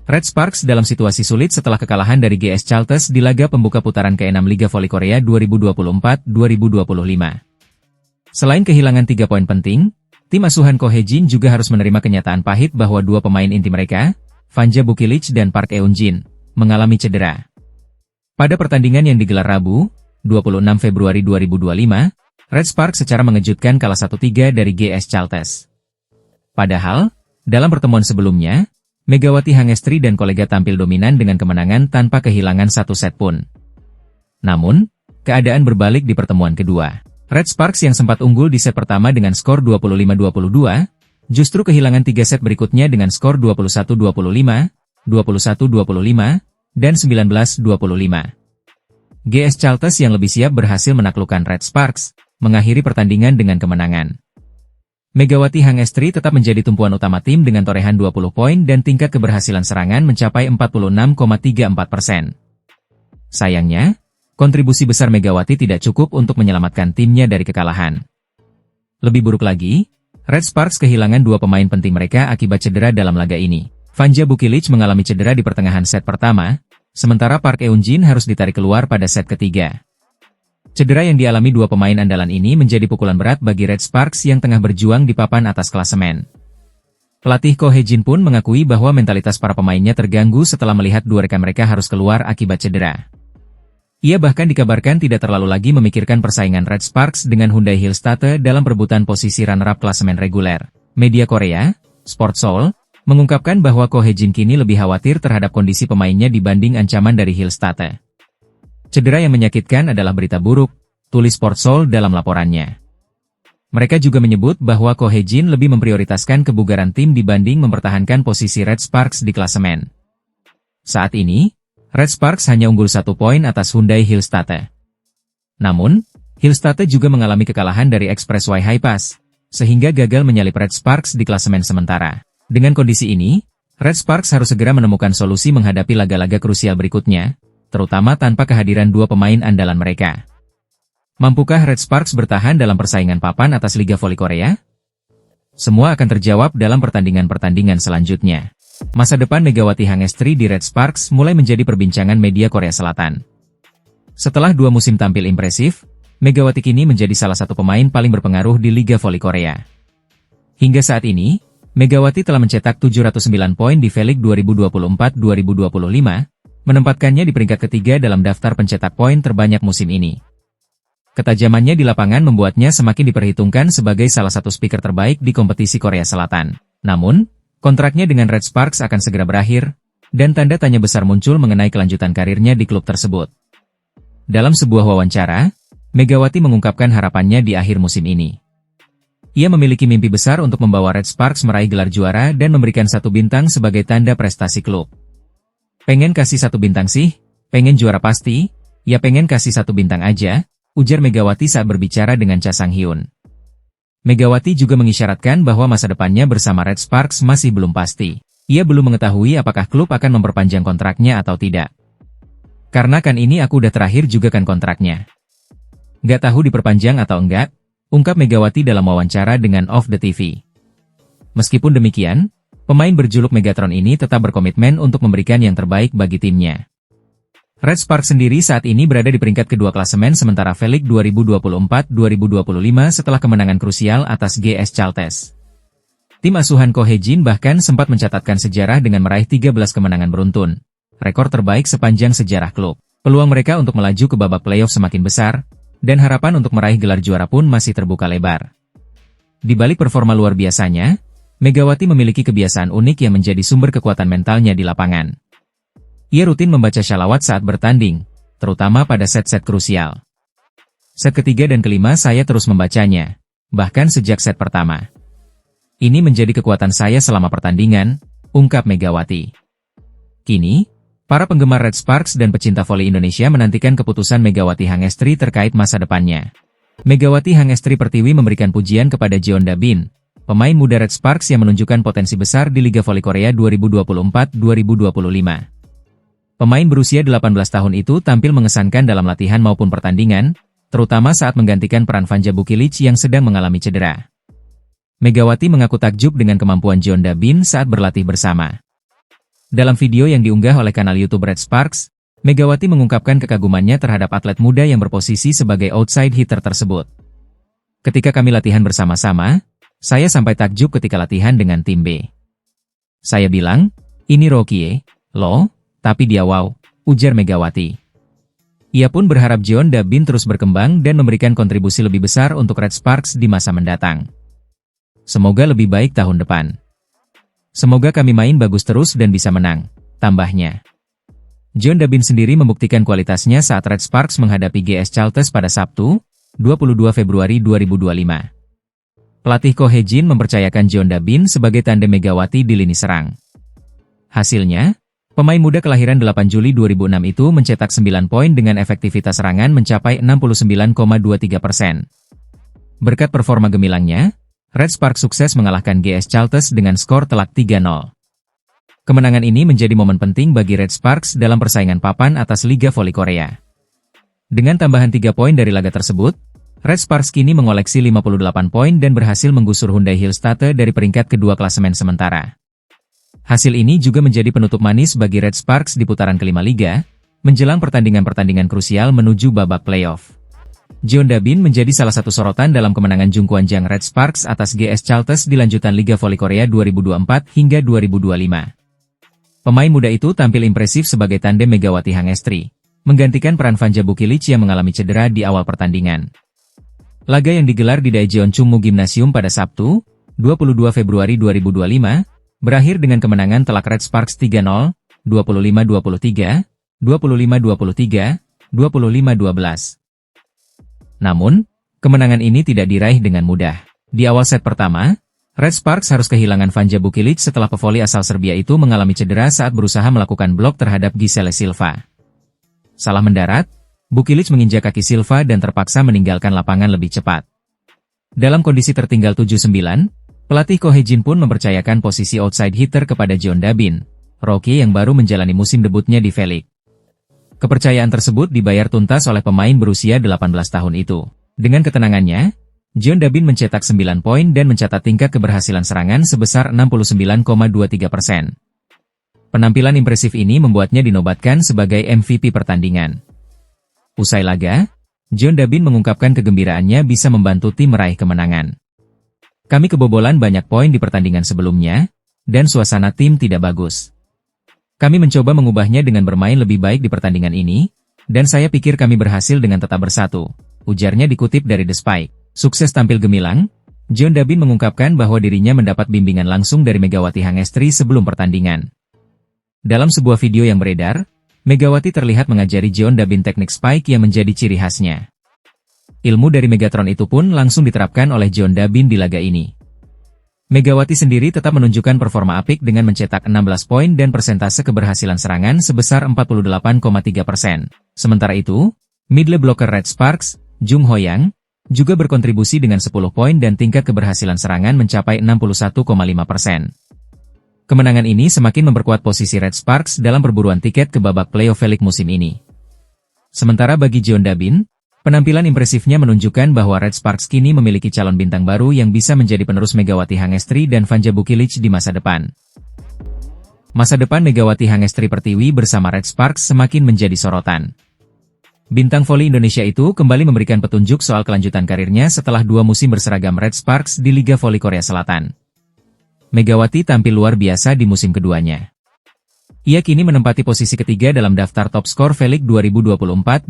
Red Sparks dalam situasi sulit setelah kekalahan dari GS Chalters di laga pembuka putaran ke-6 Liga Voli Korea 2024-2025. Selain kehilangan 3 poin penting, tim asuhan Ko Hae-jin juga harus menerima kenyataan pahit bahwa dua pemain inti mereka, Vanja Bukilic dan Park Eun-jin, mengalami cedera. Pada pertandingan yang digelar Rabu, 26 Februari 2025, Red Sparks secara mengejutkan kalah 1-3 dari GS Chalters. Padahal, dalam pertemuan sebelumnya, Megawati Hangestri dan kolega tampil dominan dengan kemenangan tanpa kehilangan satu set pun. Namun, keadaan berbalik di pertemuan kedua. Red Sparks yang sempat unggul di set pertama dengan skor 25-22, justru kehilangan 3 set berikutnya dengan skor 21-25, 21-25, dan 19-25. GS Chalters yang lebih siap berhasil menaklukkan Red Sparks, mengakhiri pertandingan dengan kemenangan. Megawati Hangestri tetap menjadi tumpuan utama tim dengan torehan 20 poin dan tingkat keberhasilan serangan mencapai 46,34%. Sayangnya, kontribusi besar Megawati tidak cukup untuk menyelamatkan timnya dari kekalahan. Lebih buruk lagi, Red Sparks kehilangan dua pemain penting mereka akibat cedera dalam laga ini. Vanja Bukilic mengalami cedera di pertengahan set pertama, sementara Park Eun-jin harus ditarik keluar pada set ketiga. Cedera yang dialami dua pemain andalan ini menjadi pukulan berat bagi Red Sparks yang tengah berjuang di papan atas klasemen. Pelatih Ko Hae-jin pun mengakui bahwa mentalitas para pemainnya terganggu setelah melihat dua rekan mereka harus keluar akibat cedera. Ia bahkan dikabarkan tidak terlalu lagi memikirkan persaingan Red Sparks dengan Hyundai Hillstatte dalam perebutan posisi runner-up klasemen reguler. Media Korea, Sport Seoul, mengungkapkan bahwa Ko Hae-jin kini lebih khawatir terhadap kondisi pemainnya dibanding ancaman dari Hillstatte. Cedera yang menyakitkan adalah berita buruk, tulis Sport Seoul dalam laporannya. Mereka juga menyebut bahwa Ko Hae-jin lebih memprioritaskan kebugaran tim dibanding mempertahankan posisi Red Sparks di klasemen. Saat ini, Red Sparks hanya unggul 1 poin atas Hyundai Hillstatte. Namun, Hillstatte juga mengalami kekalahan dari Expressway High Pass, sehingga gagal menyalip Red Sparks di klasemen sementara. Dengan kondisi ini, Red Sparks harus segera menemukan solusi menghadapi laga-laga krusial berikutnya, terutama tanpa kehadiran dua pemain andalan mereka. Mampukah Red Sparks bertahan dalam persaingan papan atas Liga Voli Korea? Semua akan terjawab dalam pertandingan-pertandingan selanjutnya. Masa depan Megawati Hangestri di Red Sparks mulai menjadi perbincangan media Korea Selatan. Setelah 2 musim tampil impresif, Megawati kini menjadi salah satu pemain paling berpengaruh di Liga Voli Korea. Hingga saat ini, Megawati telah mencetak 709 poin di V-League 2024-2025, menempatkannya di peringkat ketiga dalam daftar pencetak poin terbanyak musim ini. Ketajamannya di lapangan membuatnya semakin diperhitungkan sebagai salah satu speaker terbaik di kompetisi Korea Selatan. Namun, kontraknya dengan Red Sparks akan segera berakhir, dan tanda tanya besar muncul mengenai kelanjutan karirnya di klub tersebut. Dalam sebuah wawancara, Megawati mengungkapkan harapannya di akhir musim ini. Ia memiliki mimpi besar untuk membawa Red Sparks meraih gelar juara dan memberikan 1 bintang sebagai tanda prestasi klub. Pengen kasih 1 bintang sih? Pengen juara pasti? Ya pengen kasih 1 bintang aja, ujar Megawati saat berbicara dengan Cha Sang-hyun. Megawati juga mengisyaratkan bahwa masa depannya bersama Red Sparks masih belum pasti. Ia belum mengetahui apakah klub akan memperpanjang kontraknya atau tidak. Karena kan ini aku udah terakhir juga kan kontraknya. Gak tahu diperpanjang atau enggak, ungkap Megawati dalam wawancara dengan Off the TV. Meskipun demikian, pemain berjuluk Megatron ini tetap berkomitmen untuk memberikan yang terbaik bagi timnya. Red Sparks sendiri saat ini berada di peringkat kedua klasemen sementara V-League 2024-2025 setelah kemenangan krusial atas GS Chalters. Tim asuhan Ko Hae-jin bahkan sempat mencatatkan sejarah dengan meraih 13 kemenangan beruntun, rekor terbaik sepanjang sejarah klub. Peluang mereka untuk melaju ke babak playoff semakin besar, dan harapan untuk meraih gelar juara pun masih terbuka lebar. Di balik performa luar biasanya, Megawati memiliki kebiasaan unik yang menjadi sumber kekuatan mentalnya di lapangan. Ia rutin membaca shalawat saat bertanding, terutama pada set-set krusial. Set ketiga dan kelima saya terus membacanya, bahkan sejak set pertama. Ini menjadi kekuatan saya selama pertandingan, ungkap Megawati. Kini, para penggemar Red Sparks dan pecinta voli Indonesia menantikan keputusan Megawati Hangestri terkait masa depannya. Megawati Hangestri Pertiwi memberikan pujian kepada Jeon Da-bin, pemain muda Red Sparks yang menunjukkan potensi besar di Liga Voli Korea 2024-2025. Pemain berusia 18 tahun itu tampil mengesankan dalam latihan maupun pertandingan, terutama saat menggantikan peran Vanja Bukilic yang sedang mengalami cedera. Megawati mengaku takjub dengan kemampuan Jeon Da-bin saat berlatih bersama. Dalam video yang diunggah oleh kanal YouTube Red Sparks, Megawati mengungkapkan kekagumannya terhadap atlet muda yang berposisi sebagai outside hitter tersebut. Ketika kami latihan bersama-sama, saya sampai takjub ketika latihan dengan tim B. Saya bilang, ini Rocky loh, tapi dia wow, ujar Megawati. Ia pun berharap Jeon Da-bin terus berkembang dan memberikan kontribusi lebih besar untuk Red Sparks di masa mendatang. Semoga lebih baik tahun depan. Semoga kami main bagus terus dan bisa menang, tambahnya. Jeon Da-bin sendiri membuktikan kualitasnya saat Red Sparks menghadapi GS Chalters pada Sabtu, 22 Februari 2025. Pelatih Ko Hye-jin mempercayakan Jeon Da-bin sebagai tandem Megawati di lini serang. Hasilnya, pemain muda kelahiran 8 Juli 2006 itu mencetak 9 poin dengan efektivitas serangan mencapai 69,23%. Berkat performa gemilangnya, Red Sparks sukses mengalahkan GS Chalters dengan skor telak 3-0. Kemenangan ini menjadi momen penting bagi Red Sparks dalam persaingan papan atas Liga Voli Korea. Dengan tambahan 3 poin dari laga tersebut, Red Sparks kini mengoleksi 58 poin dan berhasil menggusur Hyundai Hillstatte dari peringkat kedua klasemen sementara. Hasil ini juga menjadi penutup manis bagi Red Sparks di putaran kelima Liga, menjelang pertandingan-pertandingan krusial menuju babak playoff. Jeon Da-bin menjadi salah satu sorotan dalam kemenangan Jungkwanjang Red Sparks atas GS Chalters di lanjutan Liga Voli Korea 2024 hingga 2025. Pemain muda itu tampil impresif sebagai tandem Megawati Hangestri, menggantikan peran Vanja Bukilic yang mengalami cedera di awal pertandingan. Laga yang digelar di Daejeon Chungmu Gymnasium pada Sabtu, 22 Februari 2025, berakhir dengan kemenangan telak Red Sparks 3-0, 25-23, 25-23, 25-12. Namun, kemenangan ini tidak diraih dengan mudah. Di awal set pertama, Red Sparks harus kehilangan Vanja Bukilic setelah pevoli asal Serbia itu mengalami cedera saat berusaha melakukan blok terhadap Giselle Silva. Salah mendarat, Bukilic menginjak kaki Silva dan terpaksa meninggalkan lapangan lebih cepat. Dalam kondisi tertinggal 7-9, pelatih Ko Hye-jin pun mempercayakan posisi outside hitter kepada Jeon Da-bin, Rocky yang baru menjalani musim debutnya di V-League. Kepercayaan tersebut dibayar tuntas oleh pemain berusia 18 tahun itu. Dengan ketenangannya, Jeon Da-bin mencetak 9 poin dan mencatat tingkat keberhasilan serangan sebesar 69,23%. Penampilan impresif ini membuatnya dinobatkan sebagai MVP pertandingan. Usai laga, Jeon Da-bin mengungkapkan kegembiraannya bisa membantu tim meraih kemenangan. Kami kebobolan banyak poin di pertandingan sebelumnya, dan suasana tim tidak bagus. Kami mencoba mengubahnya dengan bermain lebih baik di pertandingan ini, dan saya pikir kami berhasil dengan tetap bersatu, ujarnya dikutip dari The Spike. Sukses tampil gemilang, Jeon Da-bin mengungkapkan bahwa dirinya mendapat bimbingan langsung dari Megawati Hangestri sebelum pertandingan. Dalam sebuah video yang beredar, Megawati terlihat mengajari Jeon Da-bin teknik spike yang menjadi ciri khasnya. Ilmu dari Megatron itu pun langsung diterapkan oleh Jeon Da-bin di laga ini. Megawati sendiri tetap menunjukkan performa apik dengan mencetak 16 poin dan persentase keberhasilan serangan sebesar 48,3%. Sementara itu, middle blocker Red Sparks, Jung Ho-yang, juga berkontribusi dengan 10 poin dan tingkat keberhasilan serangan mencapai 61,5%. Kemenangan ini semakin memperkuat posisi Red Sparks dalam perburuan tiket ke babak playoff V-League musim ini. Sementara bagi Jeon Da-bin, penampilan impresifnya menunjukkan bahwa Red Sparks kini memiliki calon bintang baru yang bisa menjadi penerus Megawati Hangestri dan Vanja Bukilic di masa depan. Masa depan Megawati Hangestri Pertiwi bersama Red Sparks semakin menjadi sorotan. Bintang voli Indonesia itu kembali memberikan petunjuk soal kelanjutan karirnya setelah 2 musim berseragam Red Sparks di Liga Voli Korea Selatan. Megawati tampil luar biasa di musim keduanya. Ia kini menempati posisi ketiga dalam daftar top skor V-League 2024-2025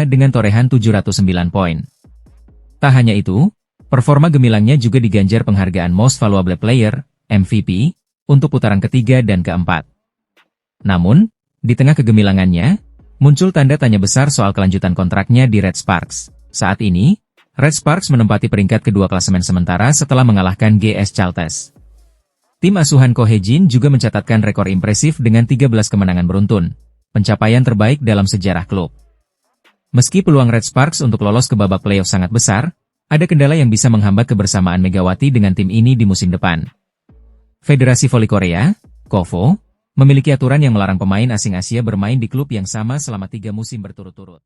dengan torehan 709 poin. Tak hanya itu, performa gemilangnya juga diganjar penghargaan Most Valuable Player, MVP, untuk putaran ketiga dan keempat. Namun, di tengah kegemilangannya, muncul tanda tanya besar soal kelanjutan kontraknya di Red Sparks. Saat ini, Red Sparks menempati peringkat kedua klasemen sementara setelah mengalahkan GS Chalters. Tim asuhan Ko Hye-jin juga mencatatkan rekor impresif dengan 13 kemenangan beruntun, pencapaian terbaik dalam sejarah klub. Meski peluang Red Sparks untuk lolos ke babak playoff sangat besar, ada kendala yang bisa menghambat kebersamaan Megawati dengan tim ini di musim depan. Federasi Voli Korea, KOVO, memiliki aturan yang melarang pemain asing Asia bermain di klub yang sama selama 3 musim berturut-turut.